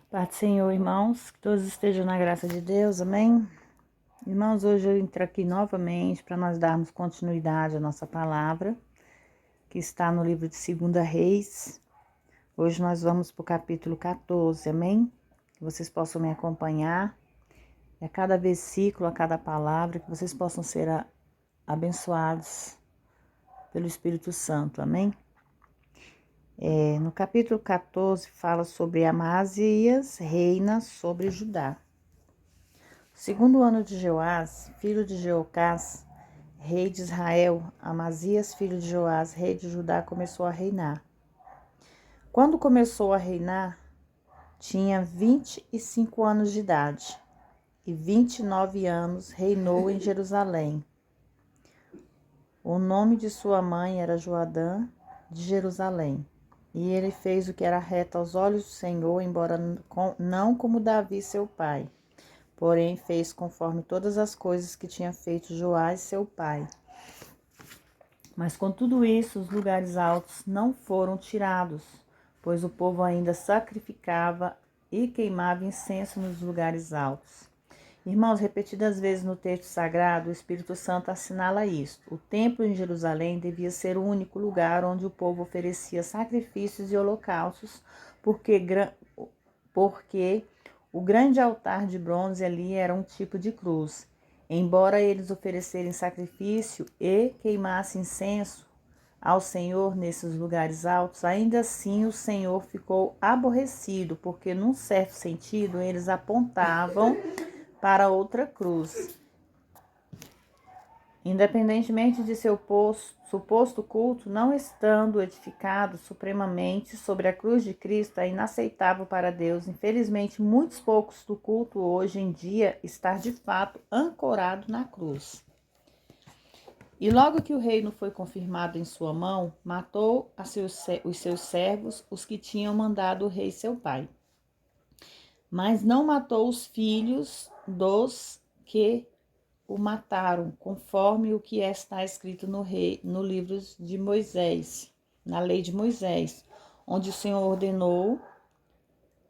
Paz do Senhor, irmãos, que todos estejam na graça de Deus, amém? Irmãos, hoje eu entro aqui novamente para nós darmos continuidade à nossa palavra, que está no livro de 2 Reis. Hoje nós vamos para o capítulo 14, amém? Que vocês possam me acompanhar, e a cada versículo, a cada palavra, que vocês possam ser abençoados pelo Espírito Santo, amém? No capítulo 14 fala sobre Amazias, reina sobre Judá. Segundo ano de Joás, filho de Jeocás, rei de Israel, Amazias, filho de Joás, rei de Judá, começou a reinar. Quando começou a reinar, tinha 25 anos de idade, e 29 anos reinou em Jerusalém. O nome de sua mãe era Joadã de Jerusalém, e ele fez o que era reto aos olhos do Senhor, embora não como Davi seu pai. Porém, fez conforme todas as coisas que tinha feito Joás, seu pai. Mas com tudo isso, os lugares altos não foram tirados, pois o povo ainda sacrificava e queimava incenso nos lugares altos. Irmãos, repetidas vezes no texto sagrado, o Espírito Santo assinala isto. O templo em Jerusalém devia ser o único lugar onde o povo oferecia sacrifícios e holocaustos, porque o grande altar de bronze ali era um tipo de cruz. Embora eles oferecerem sacrifício e queimassem incenso ao Senhor nesses lugares altos, ainda assim o Senhor ficou aborrecido, porque num certo sentido eles apontavam para outra cruz. Independentemente de seu suposto culto, não estando edificado supremamente sobre a cruz de Cristo, é inaceitável para Deus. Infelizmente, muitos poucos do culto hoje em dia está de fato ancorado na cruz. E logo que o reino foi confirmado em sua mão, matou os seus servos, os que tinham mandado o rei seu pai. Mas não matou os filhos dos que o mataram, conforme o que está escrito no livro de Moisés, na lei de Moisés, onde o Senhor ordenou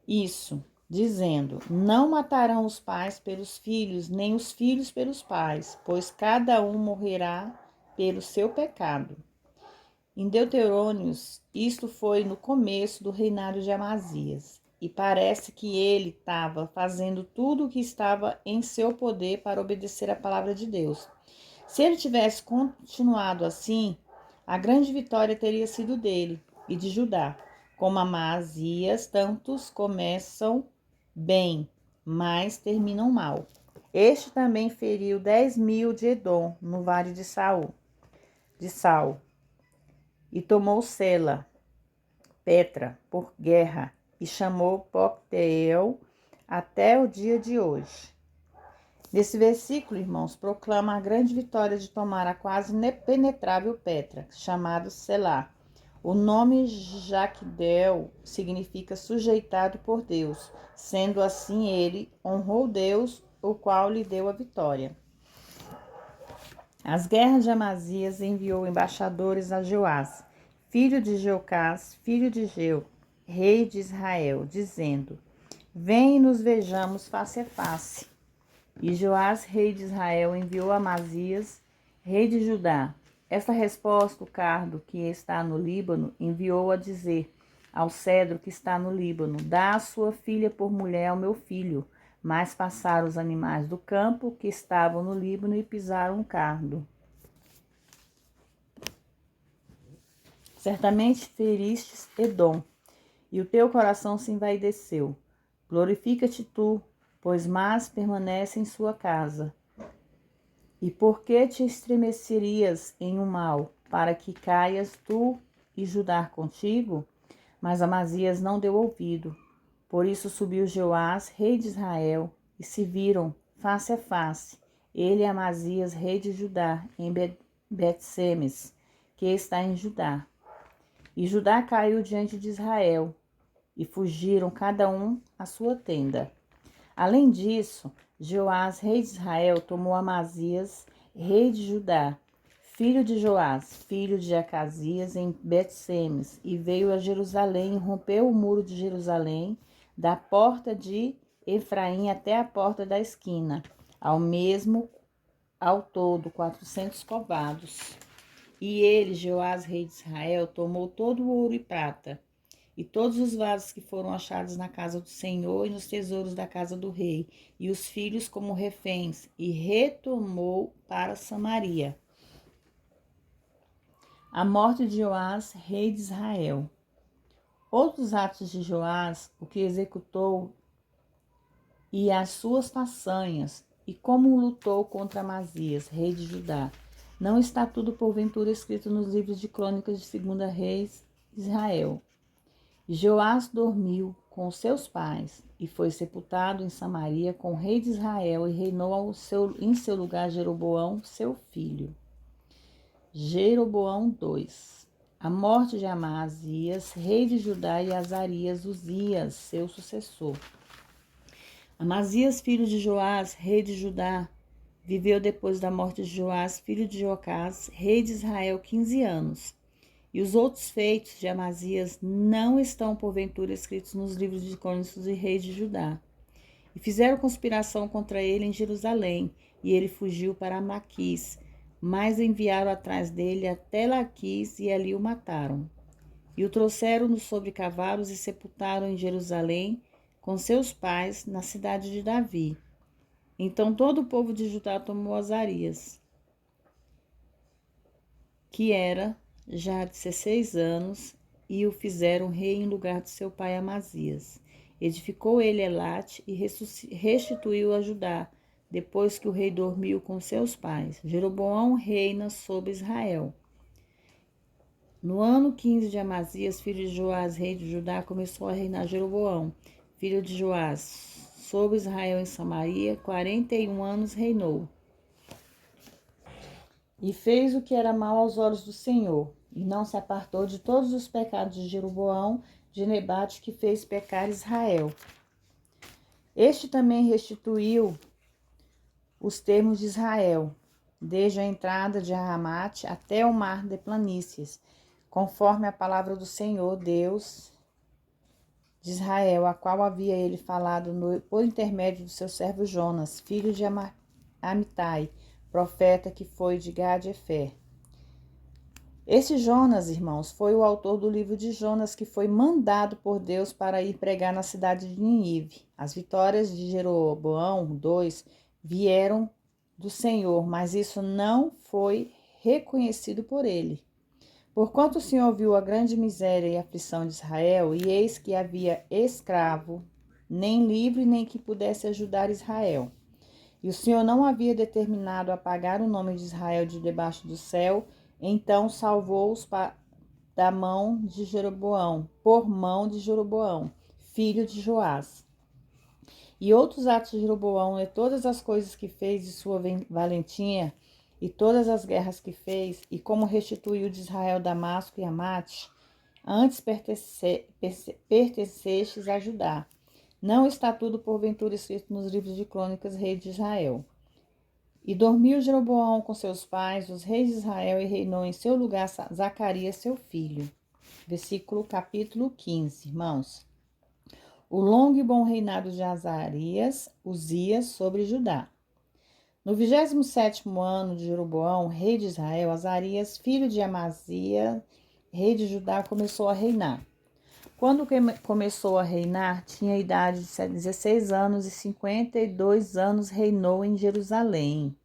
isso, dizendo: não matarão os pais pelos filhos, nem os filhos pelos pais, pois cada um morrerá pelo seu pecado. Em Deuterônios, isto foi no começo do reinado de Amazias, e parece que ele estava fazendo tudo o que estava em seu poder para obedecer à palavra de Deus. Se ele tivesse continuado assim, a grande vitória teria sido dele e de Judá. Como Amazias, tantos começam bem, mas terminam mal. Este também feriu 10.000 de Edom, no vale de Saul. E tomou Sela, Petra, por guerra, e chamou Pocteel até o dia de hoje. Nesse versículo, irmãos, proclama a grande vitória de tomar a quase impenetrável Petra, chamado Selá. O nome Jacdel significa sujeitado por Deus, sendo assim ele honrou Deus, o qual lhe deu a vitória. As guerras de Amazias enviou embaixadores a Joás, filho de Jeocás, filho de Jeu, rei de Israel, dizendo: vem e nos vejamos face a face. E Joás, rei de Israel, enviou a Amazias, rei de Judá. Esta resposta o cardo que está no Líbano enviou a dizer ao cedro que está no Líbano: dá a sua filha por mulher ao meu filho. Mas passaram os animais do campo que estavam no Líbano e pisaram o cardo. Certamente feristes Edom, e o teu coração se envaideceu. Glorifica-te tu, pois Mas permanece em sua casa. E por que te estremecerias em um mal, para que caias tu e Judá contigo? Mas Amazias não deu ouvido. Por isso subiu Joás, rei de Israel, e se viram face a face, ele e Amazias, rei de Judá, em Bet-Semes, que está em Judá. E Judá caiu diante de Israel, e fugiram cada um à sua tenda. Além disso, Joás, rei de Israel, tomou Amazias, rei de Judá, filho de Joás, filho de Acasias, em Bet-Semes, e veio a Jerusalém, e rompeu o muro de Jerusalém, da porta de Efraim até a porta da esquina, ao todo 400 covados. E ele, Joás, rei de Israel, tomou todo o ouro e prata, e todos os vasos que foram achados na casa do Senhor e nos tesouros da casa do rei, e os filhos como reféns, e retomou para Samaria. A morte de Joás, rei de Israel. Outros atos de Joás, o que executou e as suas façanhas, e como lutou contra Amazias, rei de Judá. Não está tudo porventura escrito nos livros de crônicas de 2 Reis Israel. Joás dormiu com seus pais e foi sepultado em Samaria com o rei de Israel e reinou em seu lugar Jeroboão, seu filho. Jeroboão 2. A morte de Amazias, rei de Judá, e Azarias, Uzias, seu sucessor. Amazias, filho de Joás, rei de Judá, viveu depois da morte de Joás, filho de Jocás, rei de Israel, 15 anos. E os outros feitos de Amazias não estão, porventura, escritos nos livros de crônicas e reis de Judá. E fizeram conspiração contra ele em Jerusalém, e ele fugiu para Maquis, mas enviaram atrás dele até Laquis, e ali o mataram. E o trouxeram sobre cavalos e sepultaram em Jerusalém, com seus pais, na cidade de Davi. Então todo o povo de Judá tomou Azarias, que era já 16 anos, e o fizeram rei em lugar de seu pai Amazias. Edificou ele Elate e restituiu a Judá, depois que o rei dormiu com seus pais. Jeroboão reina sobre Israel. No ano 15 de Amazias, filho de Joás, rei de Judá, começou a reinar Jeroboão, filho de Joás, sobre Israel em Samaria. 41 anos reinou. E fez o que era mal aos olhos do Senhor, e não se apartou de todos os pecados de Jeroboão, de Nebate, que fez pecar Israel. Este também restituiu os termos de Israel, desde a entrada de Ramate até o mar de planícies, conforme a palavra do Senhor, Deus de Israel, a qual havia ele falado por intermédio do seu servo Jonas, filho de Amitai, profeta que foi de Gad-Efer. Este Jonas, irmãos, foi o autor do livro de Jonas, que foi mandado por Deus para ir pregar na cidade de Nínive. As vitórias de Jeroboão II vieram do Senhor, mas isso não foi reconhecido por ele. Porquanto o Senhor viu a grande miséria e aflição de Israel, e eis que havia escravo, nem livre, nem que pudesse ajudar Israel. E o Senhor não havia determinado apagar o nome de Israel de debaixo do céu, então salvou-os da mão de Jeroboão, por mão de Jeroboão, filho de Joás. E outros atos de Jeroboão, e todas as coisas que fez de sua valentia, e todas as guerras que fez, e como restituiu de Israel Damasco e Amate, antes pertencestes a Judá. Não está tudo porventura escrito nos livros de crônicas, rei de Israel. E dormiu Jeroboão com seus pais, os reis de Israel, e reinou em seu lugar Zacarias, seu filho. Capítulo 15, irmãos. O longo e bom reinado de Azarias, Uzias, sobre Judá. No 27º ano de Jeroboão, rei de Israel, Azarias, filho de Amazias, rei de Judá, começou a reinar. Quando começou a reinar, tinha a idade de 16 anos e 52 anos reinou em Jerusalém.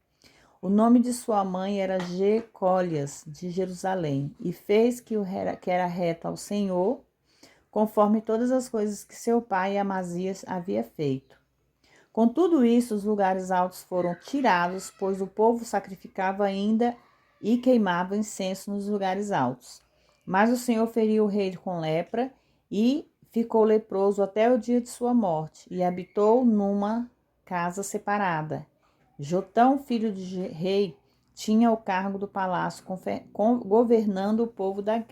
O nome de sua mãe era Jecólias, de Jerusalém, e fez que era reto ao Senhor, conforme todas as coisas que seu pai Amazias havia feito. Com tudo isso, os lugares altos foram tirados, pois o povo sacrificava ainda e queimava incenso nos lugares altos. Mas o Senhor feriu o rei com lepra, e ficou leproso até o dia de sua morte, e habitou numa casa separada. Jotão, filho de rei, tinha o cargo do palácio, governando o povo da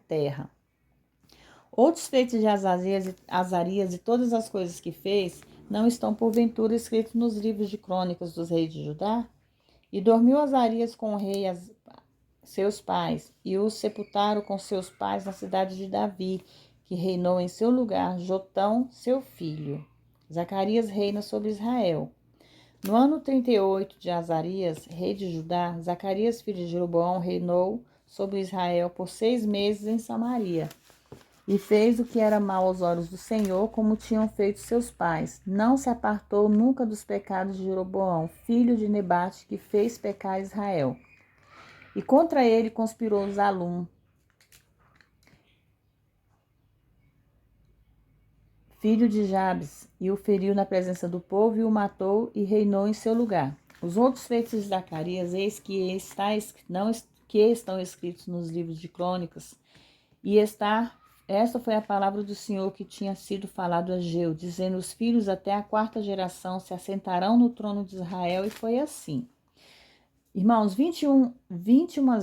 terra. Outros feitos de Azarias e todas as coisas que fez, não estão porventura escritos nos livros de crônicas dos reis de Judá? E dormiu Azarias com o rei seus pais, e os sepultaram com seus pais na cidade de Davi, que reinou em seu lugar Jotão, seu filho. Zacarias reina sobre Israel. No ano 38 de Azarias, rei de Judá, Zacarias, filho de Jeroboão, reinou sobre Israel por 6 meses em Samaria. E fez o que era mal aos olhos do Senhor, como tinham feito seus pais. Não se apartou nunca dos pecados de Jeroboão, filho de Nebate, que fez pecar Israel. E contra ele conspirou Zalum, filho de Jabes, e o feriu na presença do povo, e o matou, e reinou em seu lugar. Os outros feitos de Zacarias, eis que estão escritos nos livros de crônicas, e esta foi a palavra do Senhor que tinha sido falado a Ageu, dizendo: os filhos até a 4ª geração se assentarão no trono de Israel, e foi assim. Irmãos, 21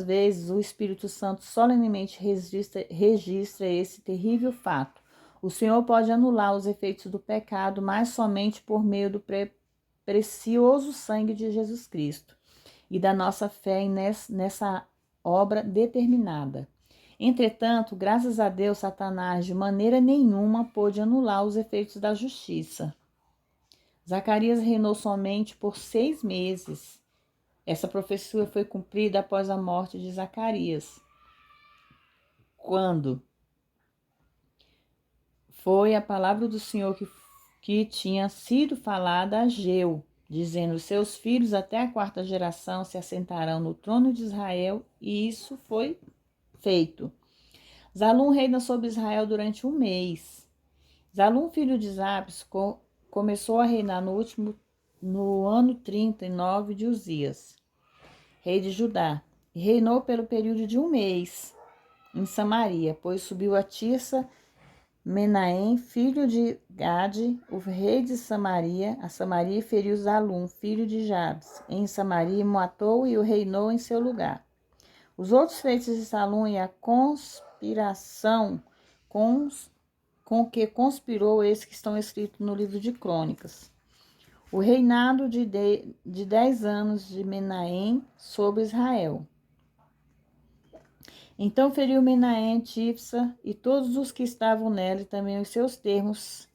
vezes o Espírito Santo solenemente registra esse terrível fato. O Senhor pode anular os efeitos do pecado, mas somente por meio do precioso sangue de Jesus Cristo e da nossa fé nessa obra determinada. Entretanto, graças a Deus, Satanás de maneira nenhuma pôde anular os efeitos da justiça. Zacarias reinou somente por 6 meses. Essa profecia foi cumprida após a morte de Zacarias, quando foi a palavra do Senhor que tinha sido falada a Ageu, dizendo: seus filhos até a 4ª geração se assentarão no trono de Israel, e isso foi feito. Zalum reina sobre Israel durante 1 mês. Zalum, filho de Zabes, começou a reinar no ano 39 de Uzias, rei de Judá, e reinou pelo período de 1 mês em Samaria, pois subiu a Tirsa Menahem, filho de Gade, o rei de Samaria, e feriu Zalum, filho de Jabes, em Samaria, e matou e o reinou em seu lugar. Os outros feitos de Zalum e a conspiração com que conspirou esse que estão escritos no livro de Crônicas. O reinado de 10 anos de Menahem sobre Israel. Então feriu Menahem Tifsa e todos os que estavam nela, e também os seus termos,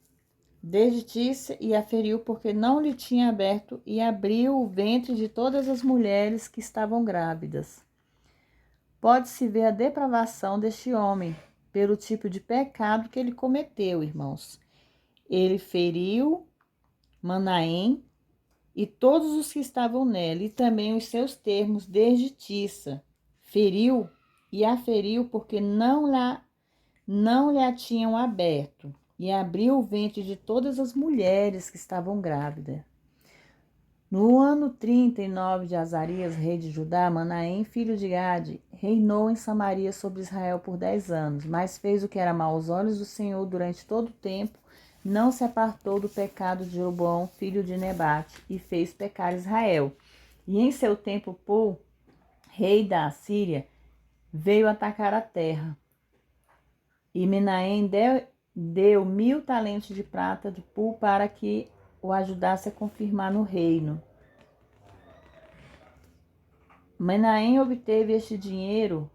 desde Tifsa, e a feriu porque não lhe tinha aberto, e abriu o ventre de todas as mulheres que estavam grávidas. Pode-se ver a depravação deste homem, pelo tipo de pecado que ele cometeu, irmãos. Ele feriu Manaém e todos os que estavam nela, e também os seus termos, desde Tissa. Feriu e a feriu porque não lhe a tinham aberto, e abriu o ventre de todas as mulheres que estavam grávidas. No ano 39 de Azarias, rei de Judá, Manaém, filho de Gade, reinou em Samaria sobre Israel por 10 anos, mas fez o que era mal aos olhos do Senhor durante todo o tempo, não se apartou do pecado de Jeroboão, filho de Nebate, e fez pecar Israel. E em seu tempo, Pul, rei da Assíria, veio atacar a terra. E Menahem deu 1000 talentos de prata de Pul para que o ajudasse a confirmar no reino. Menahem obteve este dinheiro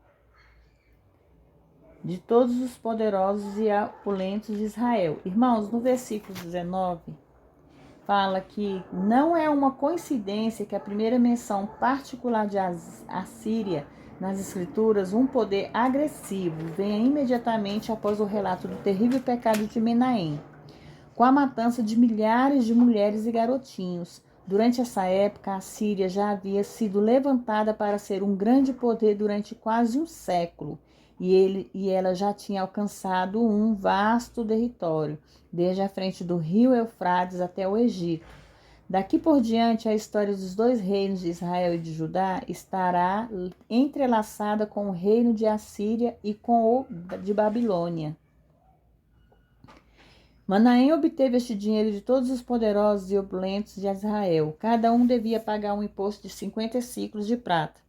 de todos os poderosos e opulentos de Israel. Irmãos, no versículo 19, fala que não é uma coincidência que a primeira menção particular de Assíria nas Escrituras, um poder agressivo, venha imediatamente após o relato do terrível pecado de Menahem, com a matança de milhares de mulheres e garotinhos. Durante essa época, a Síria já havia sido levantada para ser um grande poder durante quase um século, e ela já tinha alcançado um vasto território, desde a frente do rio Eufrates até o Egito. Daqui por diante, a história dos 2 reinos de Israel e de Judá estará entrelaçada com o reino de Assíria e com o de Babilônia. Manaém obteve este dinheiro de todos os poderosos e opulentos de Israel. Cada um devia pagar um imposto de 50 siclos de prata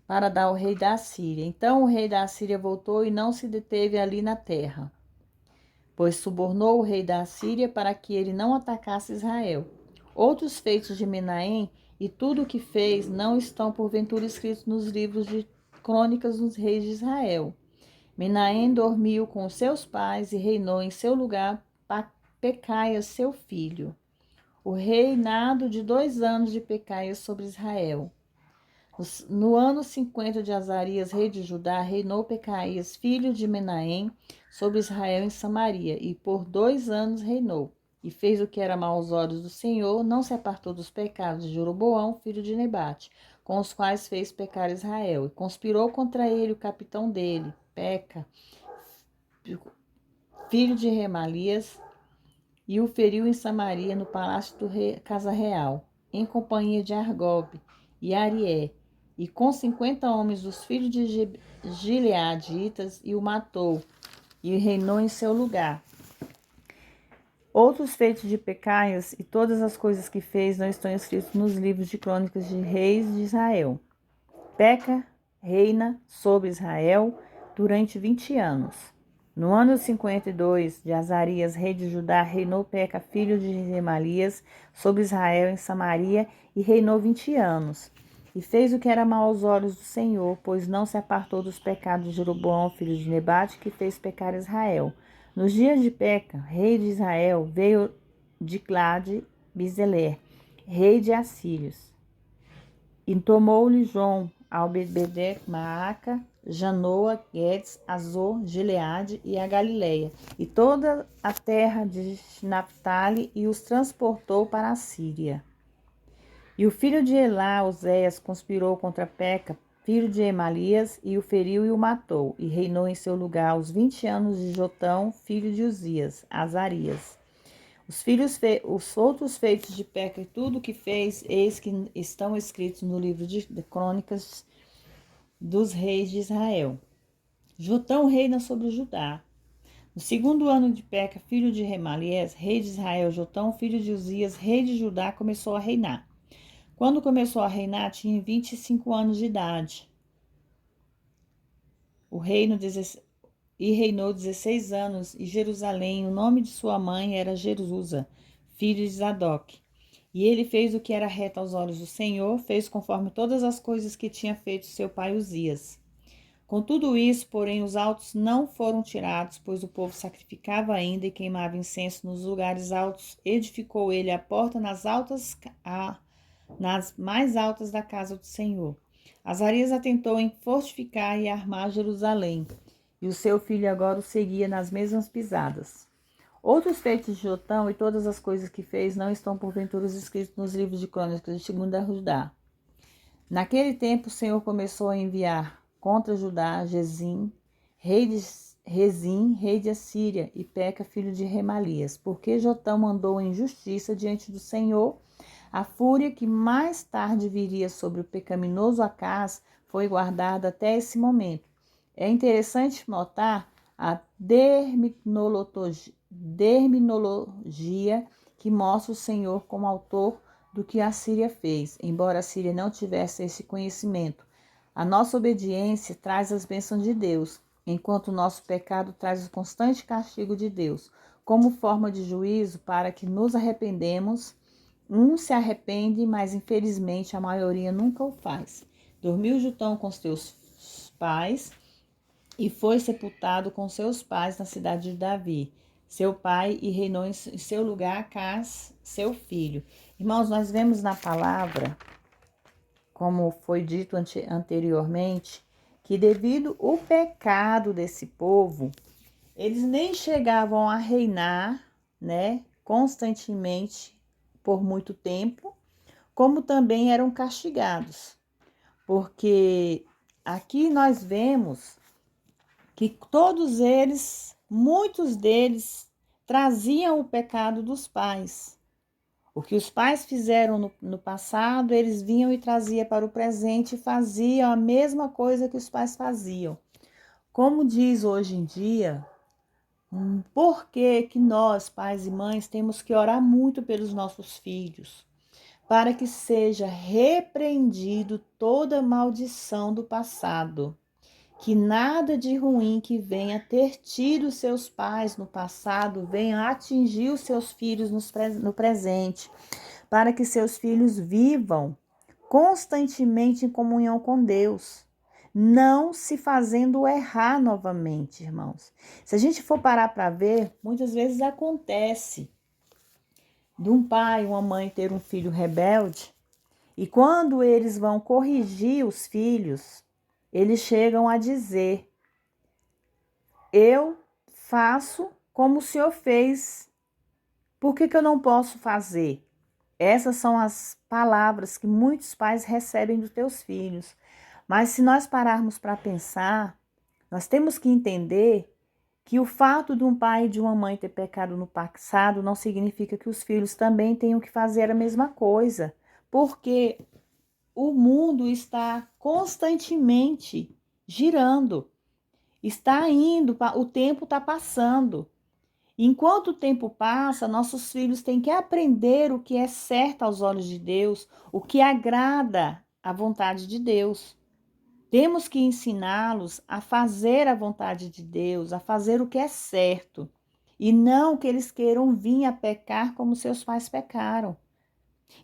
para dar ao rei da Assíria. Então o rei da Assíria voltou e não se deteve ali na terra, pois subornou o rei da Assíria para que ele não atacasse Israel. Outros feitos de Menahem e tudo o que fez não estão porventura escritos nos livros de crônicas dos reis de Israel. Menahem dormiu com os seus pais e reinou em seu lugar Pecaias, seu filho. O reinado de 2 anos de Pecaias sobre Israel. No ano 50 de Azarias, rei de Judá, reinou Pecaias, filho de Menahem, sobre Israel em Samaria, e por 2 anos reinou. E fez o que era mal aos olhos do Senhor, não se apartou dos pecados de Jeroboão, filho de Nebate, com os quais fez pecar Israel. E conspirou contra ele o capitão dele, Peca, filho de Remalias, e o feriu em Samaria, no palácio do rei, casa real, em companhia de Argobe e Arié, e com 50 homens dos filhos de Gileaditas, e o matou, e reinou em seu lugar. Outros feitos de Pecaias e todas as coisas que fez não estão escritos nos livros de crônicas de reis de Israel. Peca reina sobre Israel durante 20 anos. No ano 52 de Azarias, rei de Judá, reinou Peca, filho de Remalias, sobre Israel em Samaria, e reinou 20 anos. E fez o que era mal aos olhos do Senhor, pois não se apartou dos pecados de Jeroboão, filho de Nebate, que fez pecar Israel. Nos dias de Peca, rei de Israel, veio de Glade Bizeler, rei de Assírios, e tomou-lhe João, Albedeque, Maaca, Janoa, Guedes, Azor, Gileade e a Galileia, e toda a terra de Naphtali, e os transportou para a Síria. E o filho de Elá, Oséias, conspirou contra Peca, filho de Emalias, e o feriu e o matou, e reinou em seu lugar os 20 anos de Jotão, filho de Uzias, Azarias. Os outros feitos de Peca e tudo o que fez, eis que estão escritos no livro de crônicas dos reis de Israel. Jotão reina sobre Judá. No 2º ano de Peca, filho de Remalias, rei de Israel, Jotão, filho de Uzias, rei de Judá, começou a reinar. Quando começou a reinar, tinha 25 anos de idade. Reinou 16 anos, e Jerusalém, o nome de sua mãe era Jerusa, filho de Zadok. E ele fez o que era reto aos olhos do Senhor, fez conforme todas as coisas que tinha feito seu pai Uzias. Com tudo isso, porém, os altos não foram tirados, pois o povo sacrificava ainda e queimava incenso nos lugares altos. Edificou ele a porta nas mais altas da casa do Senhor. Azarias atentou em fortificar e armar Jerusalém, e o seu filho agora o seguia nas mesmas pisadas. Outros feitos de Jotão e todas as coisas que fez não estão porventura escritos nos livros de crônicas de 2ª Judá. Naquele tempo o Senhor começou a enviar contra Judá Rezim, rei de Assíria, e Peca, filho de Remalias, porque Jotão andou em justiça diante do Senhor. A fúria que mais tarde viria sobre o pecaminoso Acaz foi guardada até esse momento. É interessante notar a terminologia que mostra o Senhor como autor do que a Síria fez, embora a Síria não tivesse esse conhecimento. A nossa obediência traz as bênçãos de Deus, enquanto o nosso pecado traz o constante castigo de Deus, como forma de juízo para que nos arrependemos. Se arrepende, mas infelizmente a maioria nunca o faz. Dormiu Jotão com seus pais e foi sepultado com seus pais na cidade de Davi, seu pai, e reinou em seu lugar Acaz, seu filho. Irmãos, nós vemos na palavra, como foi dito anteriormente, que devido ao pecado desse povo, eles nem chegavam a reinar, constantemente por muito tempo, como também eram castigados. Porque aqui nós vemos que todos eles, muitos deles, traziam o pecado dos pais. O que os pais fizeram no passado, eles vinham e traziam para o presente e faziam a mesma coisa que os pais faziam. Como diz hoje em dia, por que nós, pais e mães, temos que orar muito pelos nossos filhos, para que seja repreendido toda maldição do passado, que nada de ruim que venha ter tido seus pais no passado venha atingir os seus filhos no presente, para que seus filhos vivam constantemente em comunhão com Deus, não se fazendo errar novamente, irmãos. Se a gente for parar para ver, muitas vezes acontece de um pai, uma mãe ter um filho rebelde, e quando eles vão corrigir os filhos, eles chegam a dizer: eu faço como o senhor fez, por que eu não posso fazer? Essas são as palavras que muitos pais recebem dos teus filhos. Mas se nós pararmos para pensar, nós temos que entender que o fato de um pai e de uma mãe ter pecado no passado não significa que os filhos também tenham que fazer a mesma coisa, porque o mundo está constantemente girando, está indo, o tempo está passando. Enquanto o tempo passa, nossos filhos têm que aprender o que é certo aos olhos de Deus, o que agrada à vontade de Deus. Temos que ensiná-los a fazer a vontade de Deus, a fazer o que é certo, e não que eles queiram vir a pecar como seus pais pecaram.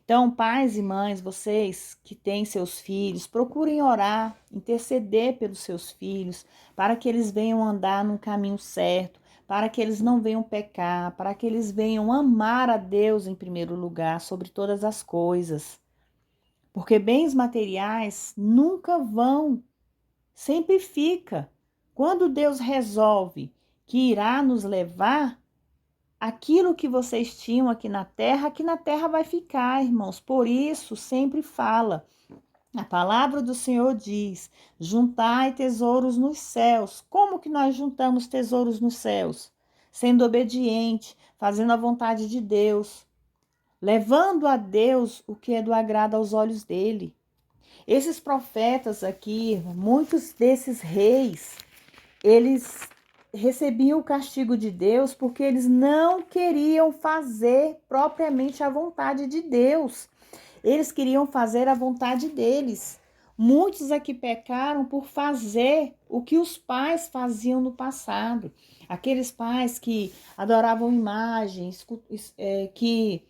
Então, pais e mães, vocês que têm seus filhos, procurem orar, interceder pelos seus filhos, para que eles venham andar no caminho certo, para que eles não venham pecar, para que eles venham amar a Deus em primeiro lugar, sobre todas as coisas. Porque bens materiais nunca vão, sempre fica. Quando Deus resolve que irá nos levar, aquilo que vocês tinham aqui na terra vai ficar, irmãos. Por isso, sempre fala. A palavra do Senhor diz: juntai tesouros nos céus. Como que nós juntamos tesouros nos céus? Sendo obediente, fazendo a vontade de Deus, levando a Deus o que é do agrado aos olhos dele. Esses profetas aqui, muitos desses reis, eles recebiam o castigo de Deus porque eles não queriam fazer propriamente a vontade de Deus. Eles queriam fazer a vontade deles. Muitos aqui pecaram por fazer o que os pais faziam no passado. Aqueles pais que adoravam imagens, que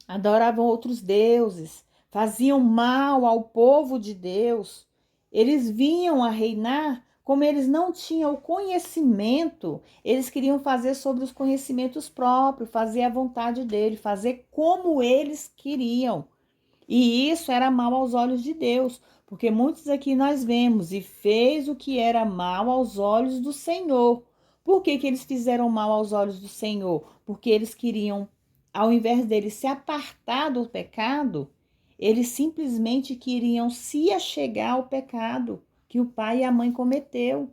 adoravam outros deuses, faziam mal ao povo de Deus. Eles vinham a reinar, como eles não tinham o conhecimento, eles queriam fazer sobre os conhecimentos próprios, fazer a vontade dele, fazer como eles queriam. E isso era mal aos olhos de Deus, porque muitos aqui nós vemos e fez o que era mal aos olhos do Senhor. Por que que eles fizeram mal aos olhos do Senhor? Porque eles queriam, ao invés deles se apartar do pecado, eles simplesmente queriam se achegar ao pecado que o pai e a mãe cometeu.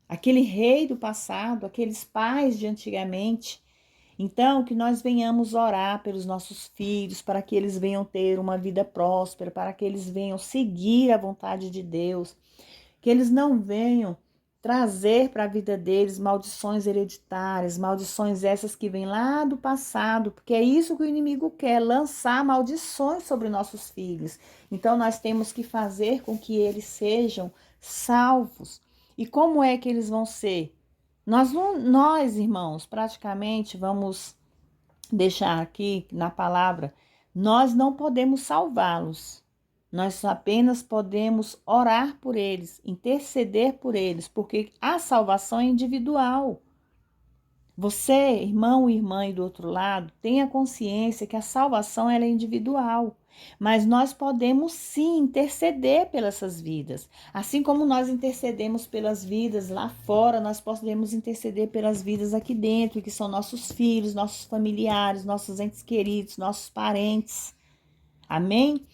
Aquele rei do passado, aqueles pais de antigamente. Então, que nós venhamos orar pelos nossos filhos, para que eles venham ter uma vida próspera, para que eles venham seguir a vontade de Deus, que eles não venham trazer para a vida deles maldições hereditárias, maldições essas que vêm lá do passado, porque é isso que o inimigo quer, lançar maldições sobre nossos filhos. Então, nós temos que fazer com que eles sejam salvos. E como é que eles vão ser? Nós, irmãos, praticamente vamos deixar aqui na palavra, nós não podemos salvá-los. Nós apenas podemos orar por eles, interceder por eles, porque a salvação é individual. Você, irmão e irmã e do outro lado, tenha consciência que a salvação ela é individual, mas nós podemos sim interceder pelas essas vidas. Assim como nós intercedemos pelas vidas lá fora, nós podemos interceder pelas vidas aqui dentro, que são nossos filhos, nossos familiares, nossos entes queridos, nossos parentes. Amém?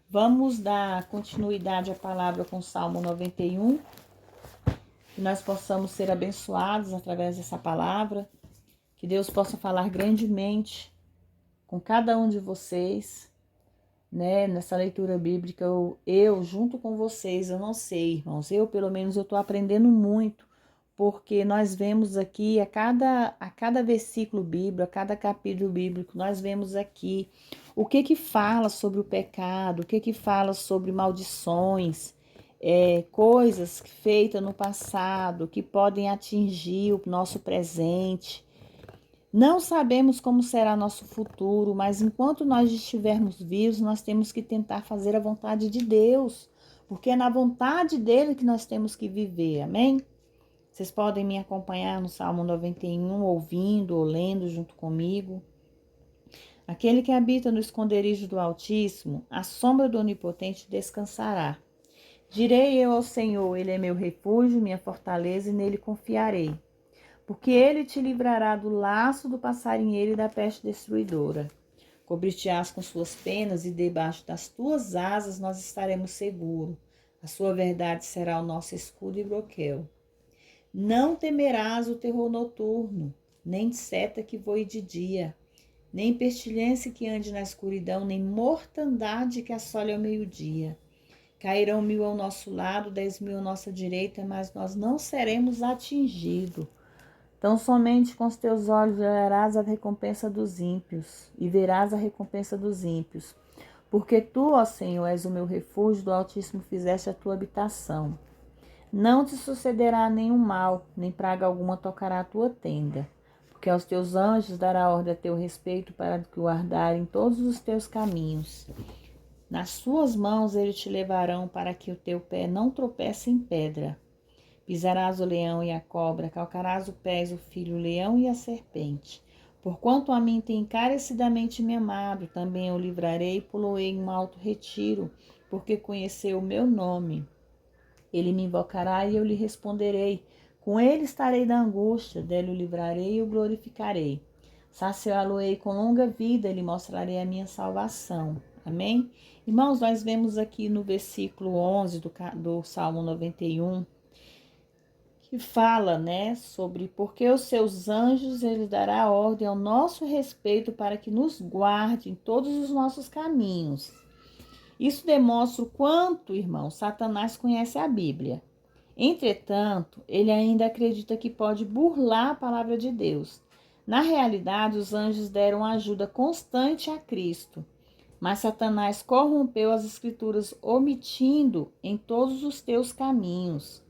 Vamos dar continuidade à palavra com o Salmo 91, que nós possamos ser abençoados através dessa palavra. Que Deus possa falar grandemente com cada um de vocês, né? Nessa leitura bíblica, eu junto com vocês, eu não sei, irmãos, pelo menos eu estou aprendendo muito, porque nós vemos aqui a cada versículo bíblico, a cada capítulo bíblico, nós vemos aqui o que fala sobre o pecado, o que fala sobre maldições, coisas feitas no passado que podem atingir o nosso presente. Não sabemos como será nosso futuro, mas enquanto nós estivermos vivos, nós temos que tentar fazer a vontade de Deus, porque é na vontade dele que nós temos que viver, amém? Vocês podem me acompanhar no Salmo 91, ouvindo ou lendo junto comigo. Aquele que habita no esconderijo do Altíssimo, à sombra do Onipotente descansará. Direi eu ao Senhor, ele é meu refúgio, minha fortaleza, e nele confiarei. Porque ele te livrará do laço do passarinheiro e da peste destruidora. Cobrir-te-ás com suas penas e debaixo das tuas asas nós estaremos seguros. A sua verdade será o nosso escudo e broquel. Não temerás o terror noturno, nem seta que voe de dia, nem pestilência que ande na escuridão, nem mortandade que assole ao meio-dia. Cairão 1000 ao nosso lado, 10.000 à nossa direita, mas nós não seremos atingidos. Então somente com os teus olhos olharás a recompensa dos ímpios, e verás a recompensa dos ímpios. Porque tu, ó Senhor, és o meu refúgio, do Altíssimo fizeste a tua habitação. Não te sucederá nenhum mal, nem praga alguma tocará a tua tenda. Porque aos teus anjos dará ordem a teu respeito para que guardarem todos os teus caminhos. Nas suas mãos eles te levarão para que o teu pé não tropece em pedra. Pisarás o leão e a cobra, calcarás o pés o filho o leão e a serpente. Porquanto a mim tem encarecidamente me amado, também eu livrarei e poloei em um alto retiro, porque conheceu o meu nome. Ele me invocará e eu lhe responderei. Com ele estarei da angústia, dele o livrarei e o glorificarei. Saciá-lo-ei com longa vida, lhe mostrarei a minha salvação. Amém? Irmãos, nós vemos aqui no versículo 11 do Salmo 91, que fala, sobre porque os seus anjos ele dará ordem ao nosso respeito para que nos guarde em todos os nossos caminhos. Isso demonstra o quanto, irmão, Satanás conhece a Bíblia. Entretanto, ele ainda acredita que pode burlar a palavra de Deus. Na realidade, os anjos deram ajuda constante a Cristo, mas Satanás corrompeu as Escrituras, omitindo em todos os teus caminhos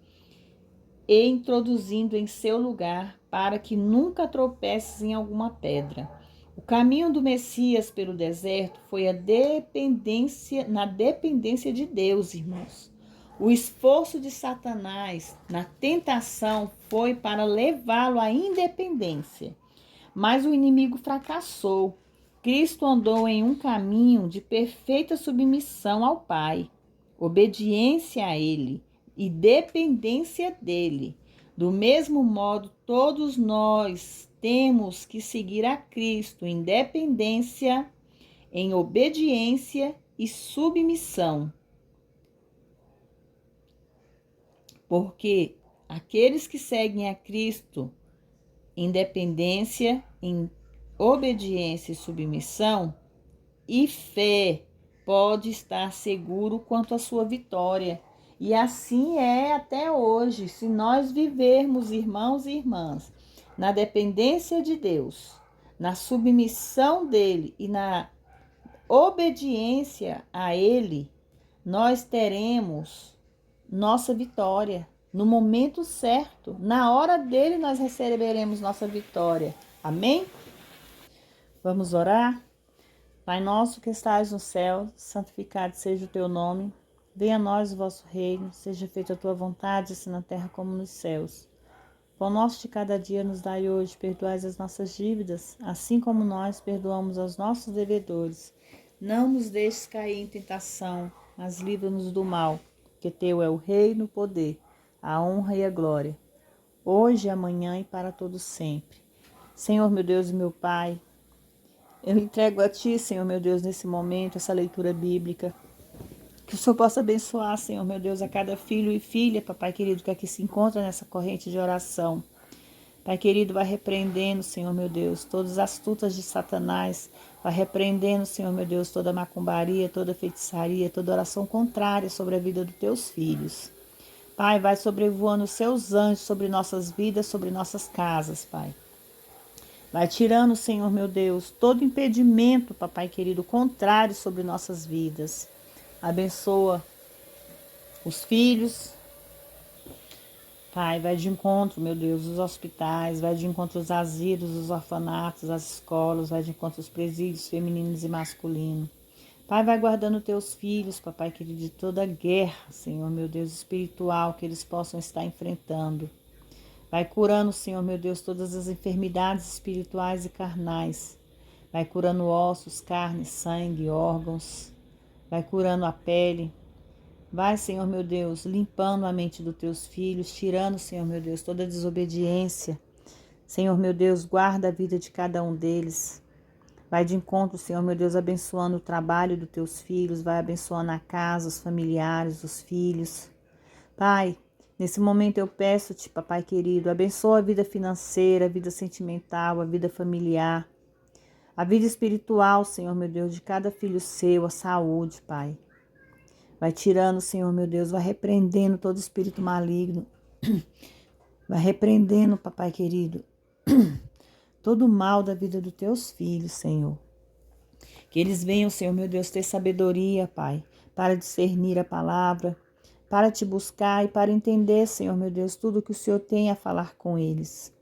e introduzindo em seu lugar para que nunca tropeces em alguma pedra. O caminho do Messias pelo deserto foi na dependência de Deus, irmãos. O esforço de Satanás na tentação foi para levá-lo à independência, mas o inimigo fracassou. Cristo andou em um caminho de perfeita submissão ao Pai, obediência a Ele e dependência dele. Do mesmo modo, todos nós temos que seguir a Cristo em dependência, em obediência e submissão. Porque aqueles que seguem a Cristo em dependência, em obediência e submissão e fé, pode estar seguro quanto à sua vitória. E assim é até hoje, se nós vivermos, irmãos e irmãs, na dependência de Deus, na submissão dele e na obediência a ele, nós teremos nossa vitória. No momento certo, na hora dele, nós receberemos nossa vitória. Amém? Vamos orar? Pai nosso que estais no céu, santificado seja o teu nome. Venha a nós o vosso reino, seja feita a tua vontade, assim na terra como nos céus. Pão nosso de cada dia nos dai hoje, perdoai as nossas dívidas, assim como nós perdoamos aos nossos devedores. Não nos deixes cair em tentação, mas livra-nos do mal, que teu é o reino, o poder, a honra e a glória, hoje, amanhã e para todo sempre. Senhor, meu Deus e meu Pai, eu entrego a Ti, Senhor, meu Deus, nesse momento, essa leitura bíblica. Que o Senhor possa abençoar, Senhor, meu Deus, a cada filho e filha, Papai querido, que aqui se encontra nessa corrente de oração. Pai querido, vai repreendendo, Senhor, meu Deus, todas as astutas de Satanás. Vai repreendendo, Senhor, meu Deus, toda macumbaria, toda feitiçaria, toda oração contrária sobre a vida dos Teus filhos. Pai, vai sobrevoando os Seus anjos sobre nossas vidas, sobre nossas casas, Pai. Vai tirando, Senhor, meu Deus, todo impedimento, Papai querido, contrário sobre nossas vidas. Abençoa os filhos. Pai, vai de encontro, meu Deus, os hospitais, vai de encontro os asilos, os orfanatos, as escolas, vai de encontro os presídios femininos e masculinos. Pai, vai guardando teus filhos, papai querido, de toda guerra, Senhor, meu Deus, espiritual que eles possam estar enfrentando. Vai curando, Senhor, meu Deus, todas as enfermidades espirituais e carnais. Vai curando ossos, carne, sangue, órgãos. Vai curando a pele. Vai, Senhor, meu Deus, limpando a mente dos teus filhos, tirando, Senhor, meu Deus, toda desobediência. Senhor, meu Deus, guarda a vida de cada um deles. Vai de encontro, Senhor, meu Deus, abençoando o trabalho dos teus filhos, vai abençoando a casa, os familiares, os filhos. Pai, nesse momento eu peço-te, papai querido, abençoa a vida financeira, a vida sentimental, a vida familiar, a vida espiritual, Senhor, meu Deus, de cada filho seu, a saúde, Pai. Vai tirando, Senhor, meu Deus, vai repreendendo todo espírito maligno, vai repreendendo, papai querido, todo o mal da vida dos teus filhos, Senhor. Que eles venham, Senhor, meu Deus, ter sabedoria, Pai, para discernir a palavra, para te buscar e para entender, Senhor, meu Deus, tudo que o Senhor tem a falar com eles.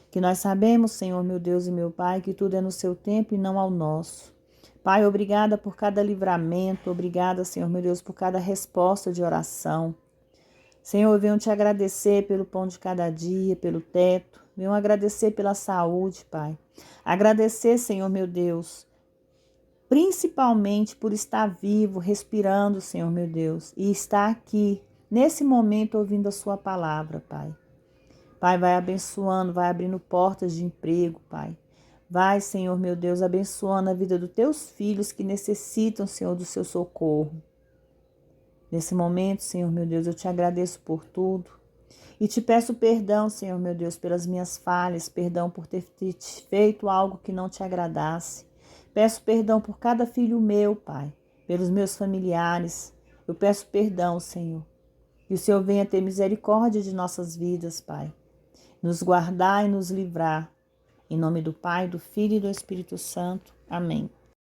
Que nós sabemos, Senhor, meu Deus e meu Pai, que tudo é no seu tempo e não ao nosso. Pai, obrigada por cada livramento, obrigada, Senhor, meu Deus, por cada resposta de oração. Senhor, eu venho te agradecer pelo pão de cada dia, pelo teto. Venho agradecer pela saúde, Pai. Agradecer, Senhor, meu Deus, principalmente por estar vivo, respirando, Senhor, meu Deus, e estar aqui, nesse momento, ouvindo a sua palavra, Pai. Pai, vai abençoando, vai abrindo portas de emprego, Pai. Vai, Senhor, meu Deus, abençoando a vida dos teus filhos que necessitam, Senhor, do seu socorro. Nesse momento, Senhor, meu Deus, eu te agradeço por tudo. E te peço perdão, Senhor, meu Deus, pelas minhas falhas, perdão por ter feito algo que não te agradasse. Peço perdão por cada filho meu, Pai, pelos meus familiares. Eu peço perdão, Senhor. Que o Senhor venha ter misericórdia de nossas vidas, Pai. Nos guardar e nos livrar. Em nome do Pai, do Filho e do Espírito Santo. Amém.